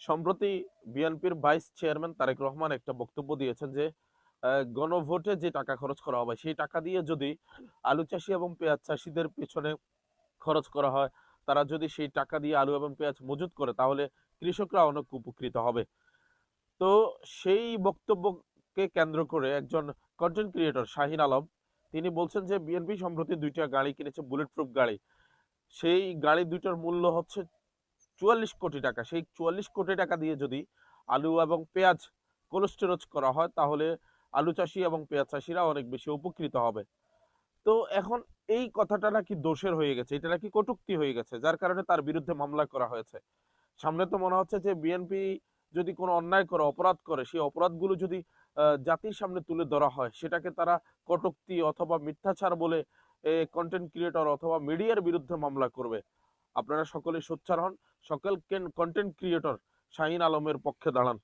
সম্প্রতি বিএনপির vice chairman Tarique Rahman একটা বক্তব্য দিয়েছেন যে গণভোটে যে টাকা খরচ করা হবে সেই টাকা দিয়ে যদি আলু চাষি এবং পেঁয়াজ চাষিদের পেছনে খরচ করা হয়, তারা যদি সেই টাকা দিয়ে আলু এবং পেঁয়াজ মজুত করে তাহলে কৃষকরা অনেক উপকৃত হবে। তো সেই বক্তব্যকে কেন্দ্র করে একজন কন্টেন্ট ক্রিয়েটর শাহিন আলম তিনি বলছেন যে বিএনপি সম্প্রতি দুইটা গাড়ি কিনেছে, বুলেট প্রুফ গাড়ি। সেই গাড়ি দুইটার মূল্য হচ্ছে ৪৪ কোটি টাকা। সেই ৪৪ কোটি টাকা দিয়ে যদি আলু এবং পেঁয়াজ কোল্ড স্টোরেজ করা হয় তাহলে আলু চাষি এবং পেঁয়াজ চাষিরা অনেক বেশি উপকৃত হবে। তো এখন এই কথাটা নাকি দোষের হয়ে গেছে, এটা নাকি কটূক্তি হয়ে গেছে, যার কারণে তার বিরুদ্ধে মামলা করা হয়েছে। সামনে তো মনে হচ্ছে যে বিএনপি যদি কোনো অন্যায় করে, অপরাধ করে, সেই অপরাধগুলো যদি জাতির সামনে তুলে ধরা হয় সেটাকে তারা কটূক্তি অথবা মিথ্যাচার বলে কন্টেন্ট ক্রিয়েটর অথবা মিডিয়ার বিরুদ্ধে মামলা করবে। আপনারা সকলে সোচ্চার হন, সকল কন্টেন্ট ক্রিয়েটর শাহিন আলমের পক্ষে দাঁড়ান।